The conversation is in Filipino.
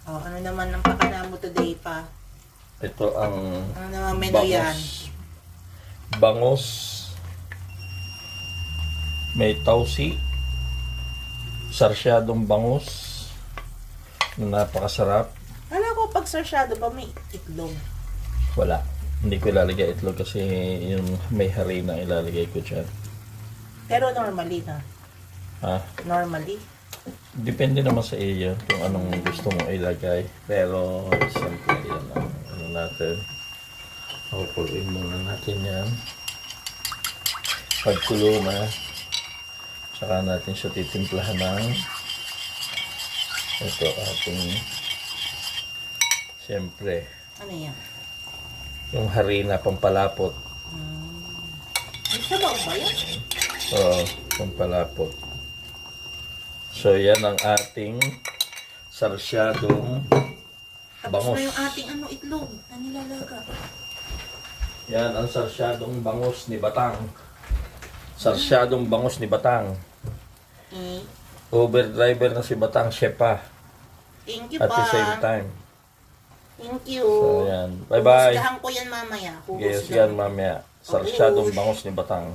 Oh, ano naman ang pakala mo today pa? Ito ang Ano naman menu yan? Bangos. May tausi. Sarsyadong bangus. Na napakasarap. Alam ko pag sarsyado ba may itlog? Wala. Hindi ko ilalagay itlog kasi yung may harina ilalagay ko dyan. Pero normally na. Ha? Normally. Depende naman sa iyo kung anong gusto mong ilagay. Pero siyempre yan ang ano natin. Pakukuloyin muna natin yan. Pagkulo na, saka natin siya titimplahan ng ito ating siyempre Ano yan? yung harina pampalapot. May sabaw ba yan? Oo, pampalapot. So yan ang ating sarsyadong Tapos bangus. na yung ating ano itlog na nilalaga. Yan ang sarsyadong bangus ni Batang. Sarsyadong bangus ni Batang. Eh, Overdriver na si Batang, chef pa. thank you At pa. the same time. Thank you. So yan. Bye bye. Huhusgahan ko yan mamaya. Yes, yan mamaya. Sarsyadong bangus ni Batang.